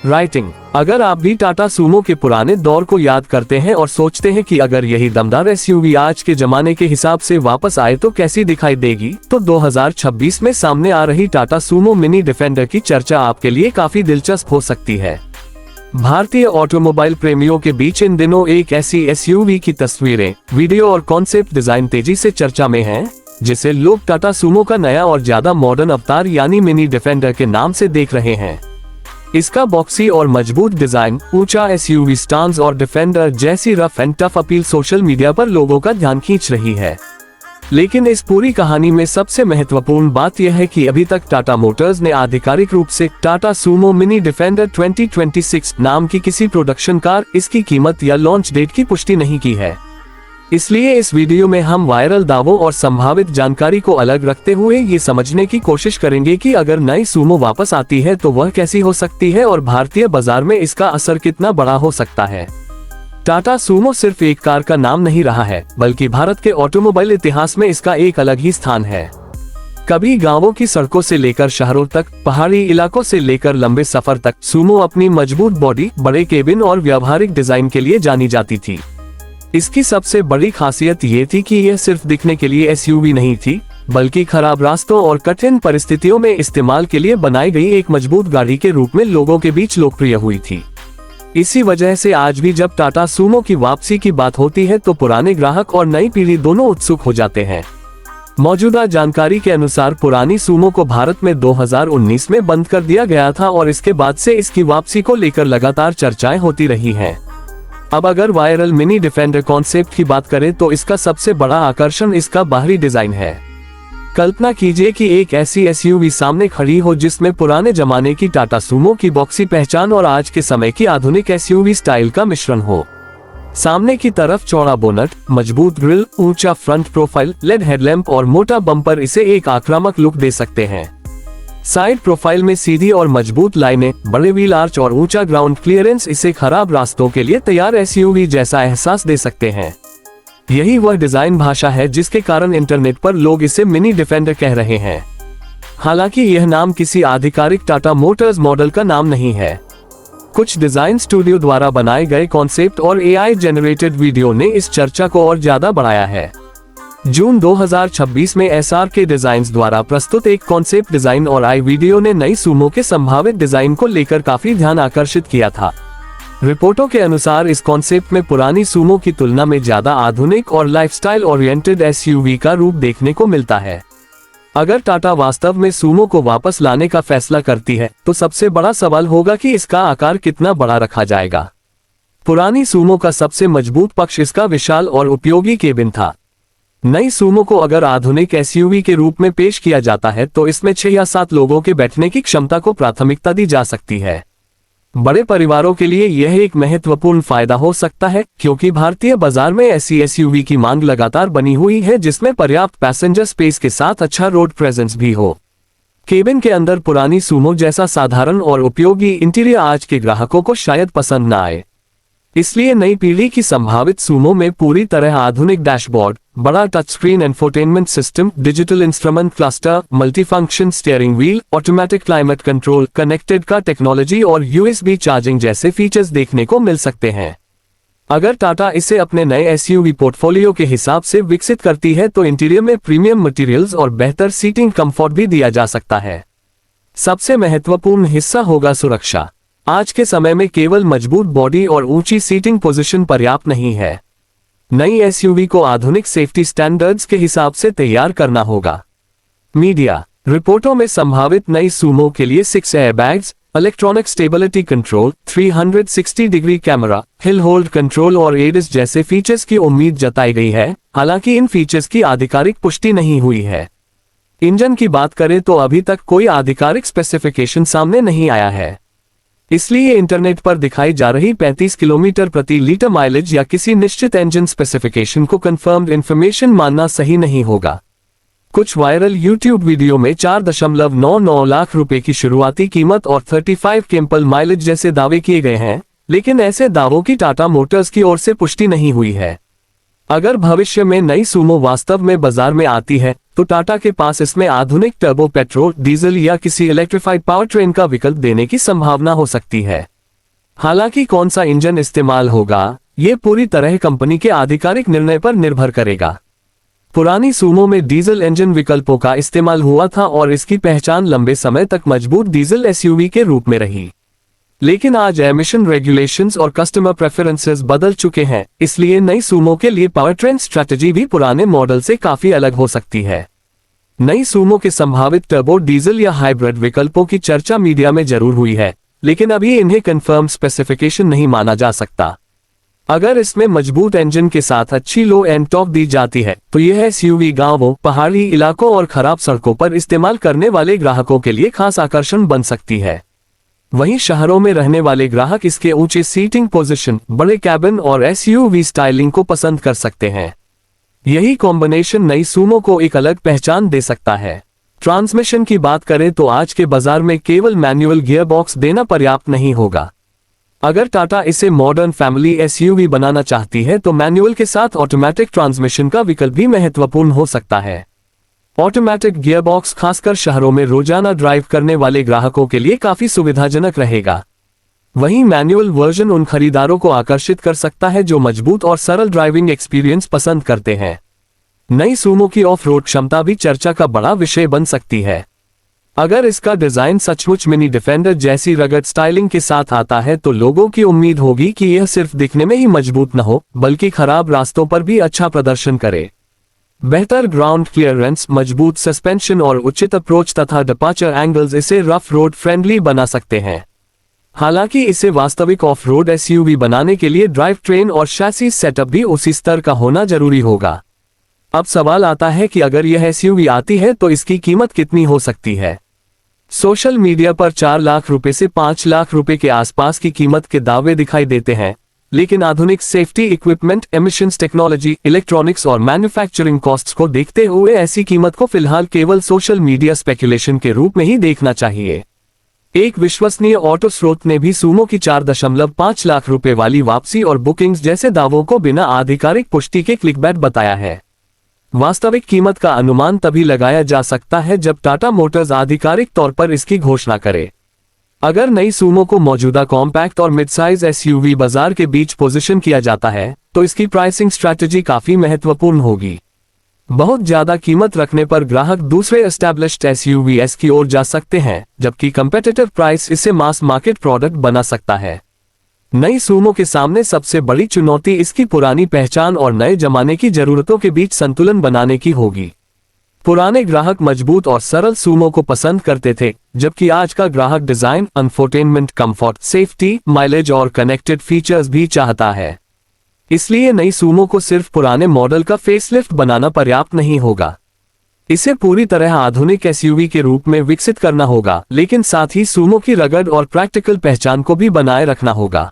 Writing. अगर आप भी टाटा सूमो के पुराने दौर को याद करते हैं और सोचते हैं कि अगर यही दमदार एसयूवी आज के जमाने के हिसाब से वापस आए तो कैसी दिखाई देगी, तो 2026 में सामने आ रही टाटा सूमो मिनी डिफेंडर की चर्चा आपके लिए काफी दिलचस्प हो सकती है। भारतीय ऑटोमोबाइल प्रेमियों के बीच इन दिनों एक ऐसी एसयूवी की तस्वीरें, वीडियो और कॉन्सेप्ट डिजाइन तेजी से चर्चा में है, जिसे लोग टाटा सूमो का नया और ज्यादा मॉडर्न अवतार यानी मिनी डिफेंडर के नाम से देख रहे हैं। इसका बॉक्सी और मजबूत डिजाइन, ऊंचा एसयूवी स्टांस और डिफेंडर जैसी rough and tough appeal social media पर लोगों का ध्यान खींच रही है। लेकिन इस पूरी कहानी में सबसे महत्वपूर्ण बात यह है कि अभी तक टाटा मोटर्स ने आधिकारिक रूप से टाटा सूमो मिनी डिफेंडर 2026 नाम की किसी प्रोडक्शन कार, इसकी कीमत या लॉन्च डेट की पुष्टि नहीं की है। इसलिए इस वीडियो में हम वायरल दावों और संभावित जानकारी को अलग रखते हुए ये समझने की कोशिश करेंगे कि अगर नई सूमो वापस आती है तो वह कैसी हो सकती है और भारतीय बाजार में इसका असर कितना बड़ा हो सकता है। टाटा सूमो सिर्फ एक कार का नाम नहीं रहा है, बल्कि भारत के ऑटोमोबाइल इतिहास में इसका एक अलग ही स्थान है। कभी गांवों की सड़कों से लेकर शहरों तक, पहाड़ी इलाकों से लेकर लंबे सफर तक सूमो अपनी मजबूत बॉडी, बड़े केबिन और व्यावहारिक डिजाइन के लिए जानी जाती थी। इसकी सबसे बड़ी खासियत ये थी कि यह सिर्फ दिखने के लिए एसयूवी नहीं थी, बल्कि खराब रास्तों और कठिन परिस्थितियों में इस्तेमाल के लिए बनाई गई एक मजबूत गाड़ी के रूप में लोगों के बीच लोकप्रिय हुई थी। इसी वजह से आज भी जब टाटा सूमो की वापसी की बात होती है तो पुराने ग्राहक और नई पीढ़ी दोनों उत्सुक हो जाते हैं। मौजूदा जानकारी के अनुसार पुरानी सूमो को भारत में 2019 में बंद कर दिया गया था और इसके बाद से इसकी वापसी को लेकर लगातार चर्चाएं होती रही हैं। अब अगर वायरल मिनी डिफेंडर कॉन्सेप्ट की बात करें तो इसका सबसे बड़ा आकर्षण इसका बाहरी डिजाइन है। कल्पना कीजिए कि एक ऐसी एसयूवी सामने खड़ी हो जिसमें पुराने जमाने की टाटा सूमो की बॉक्सी पहचान और आज के समय की आधुनिक एसयूवी स्टाइल का मिश्रण हो। सामने की तरफ चौड़ा बोनट, मजबूत ग्रिल, ऊंचा फ्रंट प्रोफाइल, लेड हेडलैम्प और मोटा बम्पर इसे एक आक्रामक लुक दे सकते हैं। साइड प्रोफाइल में सीधी और मजबूत लाइनें, बड़े व्हील आर्च और ऊंचा ग्राउंड क्लियरेंस इसे खराब रास्तों के लिए तैयार एसयूवी जैसा एहसास दे सकते हैं। यही वह डिजाइन भाषा है जिसके कारण इंटरनेट पर लोग इसे मिनी डिफेंडर कह रहे हैं। हालांकि यह नाम किसी आधिकारिक टाटा मोटर्स मॉडल का नाम नहीं है। कुछ डिजाइन स्टूडियो द्वारा बनाए गए कॉन्सेप्ट और एआई जनरेटेड वीडियो ने इस चर्चा को और ज्यादा बढ़ाया है। जून 2026 में एसआरके डिजाइन्स द्वारा प्रस्तुत एक कॉन्सेप्ट डिजाइन और आई वीडियो ने नई सूमो के संभावित डिजाइन को लेकर काफी ध्यान आकर्षित किया था। रिपोर्टों के अनुसार इस कॉन्सेप्ट में पुरानी सूमो की तुलना में ज्यादा आधुनिक और लाइफस्टाइल ओरिएंटेड एसयूवी का रूप देखने को मिलता है। अगर टाटा वास्तव में सूमो को वापस लाने का फैसला करती है तो सबसे बड़ा सवाल होगा कि इसका आकार कितना बड़ा रखा जाएगा। पुरानी सूमो का सबसे मजबूत पक्ष इसका विशाल और उपयोगी केबिन था। नई सूमो को अगर आधुनिक एसयूवी के रूप में पेश किया जाता है तो इसमें 6 या 7 लोगों के बैठने की क्षमता को प्राथमिकता दी जा सकती है। बड़े परिवारों के लिए यह एक महत्वपूर्ण फायदा हो सकता है, क्योंकि भारतीय बाजार में ऐसी एसयूवी की मांग लगातार बनी हुई है जिसमें पर्याप्त पैसेंजर स्पेस के साथ अच्छा रोड प्रेजेंस भी हो। केबिन के अंदर पुरानी सूमो जैसा साधारण और उपयोगी इंटीरियर आज के ग्राहकों को शायद पसंद न आए। इसलिए नई पीढ़ी की संभावित सूमो में पूरी तरह आधुनिक डैशबोर्ड, बड़ा touch screen infotainment system, digital instrument cluster, multifunction steering wheel, automatic climate control, connected car technology और यूएसबी चार्जिंग जैसे फीचर्स देखने को मिल सकते हैं। अगर टाटा इसे अपने नए एसयूवी पोर्टफोलियो के हिसाब से विकसित करती है तो इंटीरियर में प्रीमियम मटेरियल्स और बेहतर सीटिंग कंफर्ट भी दिया जा सकता है। सबसे महत्वपूर्ण हिस्सा होगा सुरक्षा। आज के समय में केवल मजबूत बॉडी और ऊंची सीटिंग पोजीशन पर्याप्त नहीं है। नई एसयूवी को आधुनिक सेफ्टी स्टैंडर्ड्स के हिसाब से तैयार करना होगा। मीडिया रिपोर्टों में संभावित नई सूमो के लिए 6 airbags, electronic stability control, 360 degree camera, hill hold control और एडिस जैसे फीचर्स की उम्मीद जताई गई है। हालांकि इन फीचर्स की आधिकारिक पुष्टि नहीं हुई है। इंजन की बात करें तो अभी तक कोई आधिकारिक स्पेसिफिकेशन सामने नहीं आया है। इसलिए इंटरनेट पर दिखाई जा रही 35 किलोमीटर प्रति लीटर माइलेज या किसी निश्चित इंजन स्पेसिफिकेशन को कंफर्म्ड इंफॉर्मेशन मानना सही नहीं होगा। कुछ वायरल यूट्यूब वीडियो में 4.99 लाख रुपए की शुरुआती कीमत और 35 केम्पल माइलेज जैसे दावे किए गए हैं, लेकिन ऐसे दावों की टाटा मोटर्स की ओर से पुष्टि नहीं हुई है। अगर भविष्य में नई सूमो वास्तव में बाजार में आती है तो टाटा के पास इसमें आधुनिक टर्बो पेट्रोल, डीजल या किसी इलेक्ट्रिफाइड पावर ट्रेन का विकल्प देने की संभावना हो सकती है। हालांकि कौन सा इंजन इस्तेमाल होगा ये पूरी तरह कंपनी के आधिकारिक निर्णय पर निर्भर करेगा। पुरानी सूमो में डीजल इंजन विकल्पों का इस्तेमाल हुआ था और इसकी पहचान लंबे समय तक मजबूत डीजल एसयूवी के रूप में रही। लेकिन आज एमिशन रेगुलेशंस और कस्टमर प्रेफरेंसेस बदल चुके हैं, इसलिए नई सूमो के लिए पावरट्रेन स्ट्रेटजी भी पुराने मॉडल से काफी अलग हो सकती है। नई सूमो के संभावित टर्बो डीजल या हाइब्रिड विकल्पों की चर्चा मीडिया में जरूर हुई है, लेकिन अभी इन्हें कंफर्म स्पेसिफिकेशन नहीं माना जा सकता। अगर इसमें मजबूत इंजन के साथ अच्छी लो एंड टॉप दी जाती है तो यह एसयूवी गांवों, पहाड़ी इलाकों और खराब सड़कों पर इस्तेमाल करने वाले ग्राहकों के लिए खास आकर्षण बन सकती है। वहीं शहरों में रहने वाले ग्राहक इसके ऊंचे सीटिंग पोजीशन, बड़े कैबिन और एसयूवी स्टाइलिंग को पसंद कर सकते हैं। यही कॉम्बिनेशन नई सूमो को एक अलग पहचान दे सकता है। ट्रांसमिशन की बात करें तो आज के बाजार में केवल मैनुअल गियर बॉक्स देना पर्याप्त नहीं होगा। अगर टाटा इसे मॉडर्न फैमिली एसयूवी बनाना चाहती है तो मैनुअल के साथ ऑटोमेटिक ट्रांसमिशन का विकल्प भी महत्वपूर्ण हो सकता है। ऑटोमेटिक गियरबॉक्स खासकर शहरों में रोजाना ड्राइव करने वाले ग्राहकों के लिए काफी सुविधाजनक रहेगा। वहीं मैनुअल वर्जन उन खरीदारों को आकर्षित कर सकता है जो मजबूत और सरल ड्राइविंग एक्सपीरियंस पसंद करते हैं। नई सूमो की ऑफ रोड क्षमता भी चर्चा का बड़ा विषय बन सकती है। अगर इसका डिजाइन सचमुच मिनी डिफेंडर जैसी रगड स्टाइलिंग के साथ आता है तो लोगों की उम्मीद होगी कि यह सिर्फ दिखने में ही मजबूत न हो बल्कि खराब रास्तों पर भी अच्छा प्रदर्शन करे। बेहतर ग्राउंड क्लियरेंस, मजबूत सस्पेंशन और उचित अप्रोच तथा डिपार्चर एंगल्स इसे रफ रोड फ्रेंडली बना सकते हैं। हालांकि इसे वास्तविक ऑफ रोड एसयूवी बनाने के लिए ड्राइव ट्रेन और शैसी सेटअप भी उसी स्तर का होना जरूरी होगा। अब सवाल आता है कि अगर यह एसयूवी आती है तो इसकी कीमत कितनी हो सकती है। सोशल मीडिया पर 4 लाख रुपए से 5 लाख रुपए के आसपास की कीमत के दावे दिखाई देते हैं, लेकिन आधुनिक safety equipment, emissions technology, electronics और मैन्युफैक्चरिंग कॉस्ट्स को देखते हुए ऐसी कीमत को फिलहाल केवल सोशल मीडिया स्पेकुलेशन के रूप में ही देखना चाहिए। एक विश्वसनीय ऑटो स्रोत ने भी सूमो की 4.5 लाख रुपए वाली वापसी और बुकिंग्स जैसे दावों को बिना आधिकारिक पुष्टि के क्लिकबैट बताया है। वास्तविक कीमत का अनुमान तभी लगाया जा सकता है जब टाटा मोटर्स आधिकारिक तौर पर इसकी घोषणा करे। अगर नई सूमो को मौजूदा कॉम्पैक्ट और मिड साइज एसयूवी बाजार के बीच पोजीशन किया जाता है तो इसकी प्राइसिंग स्ट्रैटेजी काफी महत्वपूर्ण होगी। बहुत ज्यादा कीमत रखने पर ग्राहक दूसरे एस्टैब्लिश्ड एसयूवीएस की ओर जा सकते हैं, जबकि कंपेटिटिव प्राइस इसे मास मार्केट प्रोडक्ट बना सकता है। नई सूमो के सामने सबसे बड़ी चुनौती इसकी पुरानी पहचान और नए जमाने की जरूरतों के बीच संतुलन बनाने की होगी। पुराने ग्राहक मजबूत और सरल सूमो को पसंद करते थे, जबकि आज का ग्राहक design, infotainment, comfort, safety, mileage और कनेक्टेड फीचर्स भी चाहता है। इसलिए नई सूमो को सिर्फ पुराने मॉडल का फेसलिफ्ट बनाना पर्याप्त नहीं होगा। इसे पूरी तरह आधुनिक एसयूवी के रूप में विकसित करना होगा, लेकिन साथ ही सूमो की रगड और प्रैक्टिकल पहचान को भी बनाए रखना होगा।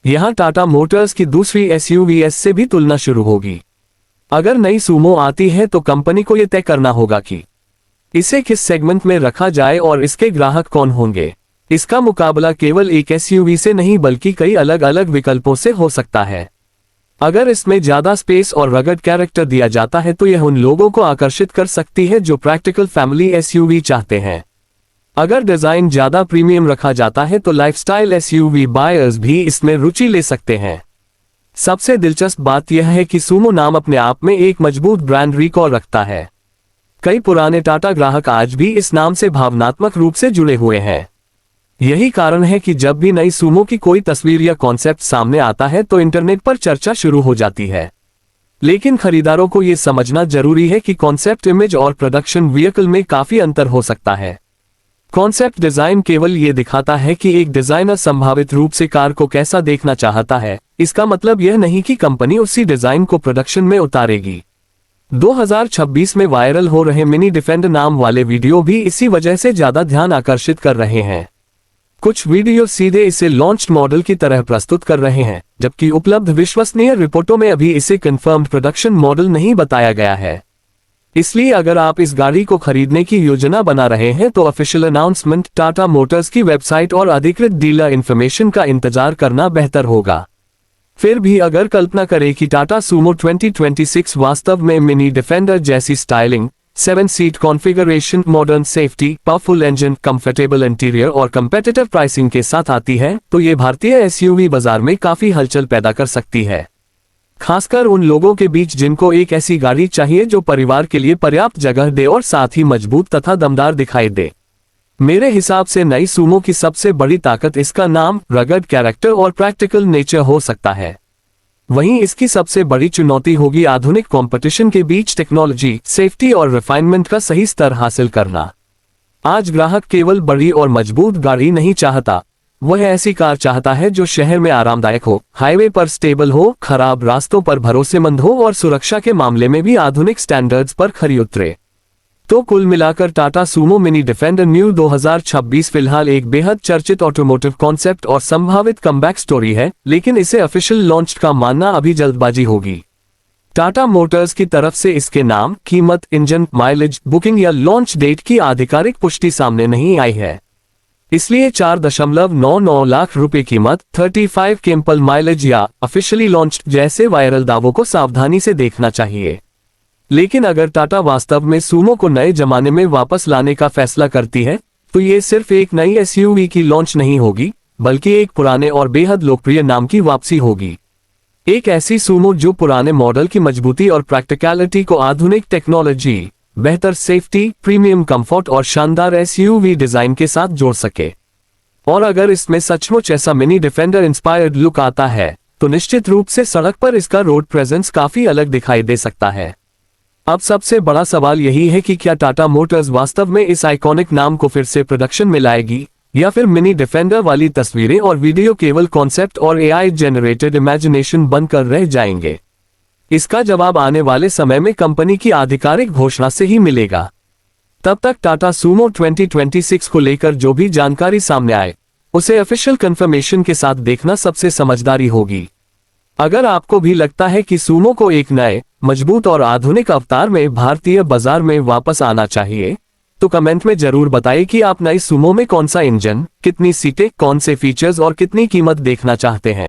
यहां टाटा मोटर्स की दूसरी एसयूवीएस से भी तुलना शुरू होगी। अगर नई सूमो आती है तो कंपनी को यह तय करना होगा कि इसे किस सेगमेंट में रखा जाए और इसके ग्राहक कौन होंगे। इसका मुकाबला केवल एक एसयूवी से नहीं बल्कि कई अलग अलग विकल्पों से हो सकता है। अगर इसमें ज्यादा स्पेस और रगड कैरेक्टर दिया जाता है तो यह उन लोगों को आकर्षित कर सकती है जो प्रैक्टिकल फैमिली एसयूवी चाहते हैं। अगर डिजाइन ज्यादा प्रीमियम रखा जाता है तो लाइफस्टाइल एसयूवी बायर्स भी इसमें रुचि ले सकते हैं। सबसे दिलचस्प बात यह है कि सूमो नाम अपने आप में एक मजबूत ब्रांड रिकॉल रखता है। कई पुराने टाटा ग्राहक आज भी इस नाम से भावनात्मक रूप से जुड़े हुए हैं। यही कारण है कि जब भी नई सूमो की कोई तस्वीर या कॉन्सेप्ट सामने आता है तो इंटरनेट पर चर्चा शुरू हो जाती है। लेकिन खरीदारों को यह समझना जरूरी है कि कॉन्सेप्ट इमेज और प्रोडक्शन व्हीकल में काफी अंतर हो सकता है। कॉन्सेप्ट डिजाइन केवल ये दिखाता है कि एक डिजाइनर संभावित रूप से कार को कैसा देखना चाहता है, इसका मतलब यह नहीं कि कंपनी उसी डिजाइन को प्रोडक्शन में उतारेगी। 2026 में वायरल हो रहे मिनी डिफेंडर नाम वाले वीडियो भी इसी वजह से ज्यादा ध्यान आकर्षित कर रहे हैं। कुछ वीडियो सीधे इसे लॉन्च्ड मॉडल की तरह प्रस्तुत कर रहे हैं, जबकि उपलब्ध विश्वसनीय रिपोर्टों में अभी इसे कंफर्म्ड प्रोडक्शन मॉडल नहीं बताया गया है। इसलिए अगर आप इस गाड़ी को खरीदने की योजना बना रहे हैं तो ऑफिशियल अनाउंसमेंट, टाटा मोटर्स की वेबसाइट और अधिकृत डीलर इंफॉर्मेशन का इंतजार करना बेहतर होगा। फिर भी अगर कल्पना करें कि टाटा सूमो 2026 वास्तव में मिनी डिफेंडर जैसी styling, 7 seat configuration, modern safety, powerful engine, comfortable interior और कंपेटिटिव प्राइसिंग के साथ आती है, तो ये भारतीय एसयूवी बाजार में काफी हलचल पैदा कर सकती है, खासकर उन लोगों के बीच जिनको एक ऐसी गाड़ी चाहिए जो परिवार के लिए पर्याप्त जगह दे और साथ ही मजबूत तथा दमदार दिखाई दे। मेरे हिसाब से नई सूमो की सबसे बड़ी ताकत इसका नाम, रगड कैरेक्टर और प्रैक्टिकल नेचर हो सकता है। वहीं इसकी सबसे बड़ी चुनौती होगी आधुनिक कंपटीशन के बीच टेक्नोलॉजी, सेफ्टी और रिफाइनमेंट का सही स्तर हासिल करना। आज ग्राहक केवल बड़ी और मजबूत गाड़ी नहीं चाहता, वह ऐसी कार चाहता है जो शहर में आरामदायक हो, हाईवे पर स्टेबल हो, खराब रास्तों पर भरोसेमंद हो और सुरक्षा के मामले में भी आधुनिक स्टैंडर्ड्स पर खरी उतरे। तो कुल मिलाकर Tata Sumo mini defender new 2026 फिलहाल एक बेहद चर्चित ऑटोमोटिव कॉन्सेप्ट और संभावित कमबैक स्टोरी है, लेकिन इसे ऑफिशियल लॉन्च का मानना अभी जल्दबाजी होगी। टाटा मोटर्स की तरफ से इसके नाम, कीमत, इंजन, माइलेज, बुकिंग या लॉन्च डेट की आधिकारिक पुष्टि सामने नहीं आई है, इसलिए 4.99 लाख रुपए कीमत, 35 केम्पल माइलेज या ऑफिशियली लॉन्च जैसे वायरल दावों को सावधानी से देखना चाहिए। लेकिन अगर टाटा वास्तव में सूमो को नए जमाने में वापस लाने का फैसला करती है, तो ये सिर्फ एक नई एसयूवी की लॉन्च नहीं होगी, बल्कि एक पुराने और बेहद लोकप्रिय नाम की वापसी होगी। एक ऐसी सूमो जो पुराने मॉडल की मजबूती और प्रैक्टिकलिटी को आधुनिक टेक्नोलॉजी, बेहतर सेफ्टी, प्रीमियम कंफर्ट और शानदार एसयूवी डिजाइन के साथ जोड़ सके। और अगर इसमें सचमुच ऐसा मिनी डिफेंडर इंस्पायर्ड लुक आता है, तो निश्चित रूप से सड़क पर इसका रोड प्रेजेंस काफी अलग दिखाई दे सकता है। अब सबसे बड़ा सवाल यही है कि क्या टाटा मोटर्स वास्तव में इस आइकॉनिक नाम को फिर से प्रोडक्शन में लाएगी, या फिर मिनी डिफेंडर वाली तस्वीरें और वीडियो केवल कॉन्सेप्ट और एआई जनरेटेड इमेजिनेशन बनकर रह जाएंगे। इसका जवाब आने वाले समय में कंपनी की आधिकारिक घोषणा से ही मिलेगा। तब तक टाटा सूमो 2026 को लेकर जो भी जानकारी सामने आए, उसे ऑफिशियल कंफर्मेशन के साथ देखना सबसे समझदारी होगी। अगर आपको भी लगता है कि सूमो को एक नए, मजबूत और आधुनिक अवतार में भारतीय बाजार में वापस आना चाहिए, तो कमेंट में जरूर बताइए कि आप नई सूमो में कौन सा इंजन, कितनी सीटें, कौन से फीचर्स और कितनी कीमत देखना चाहते हैं।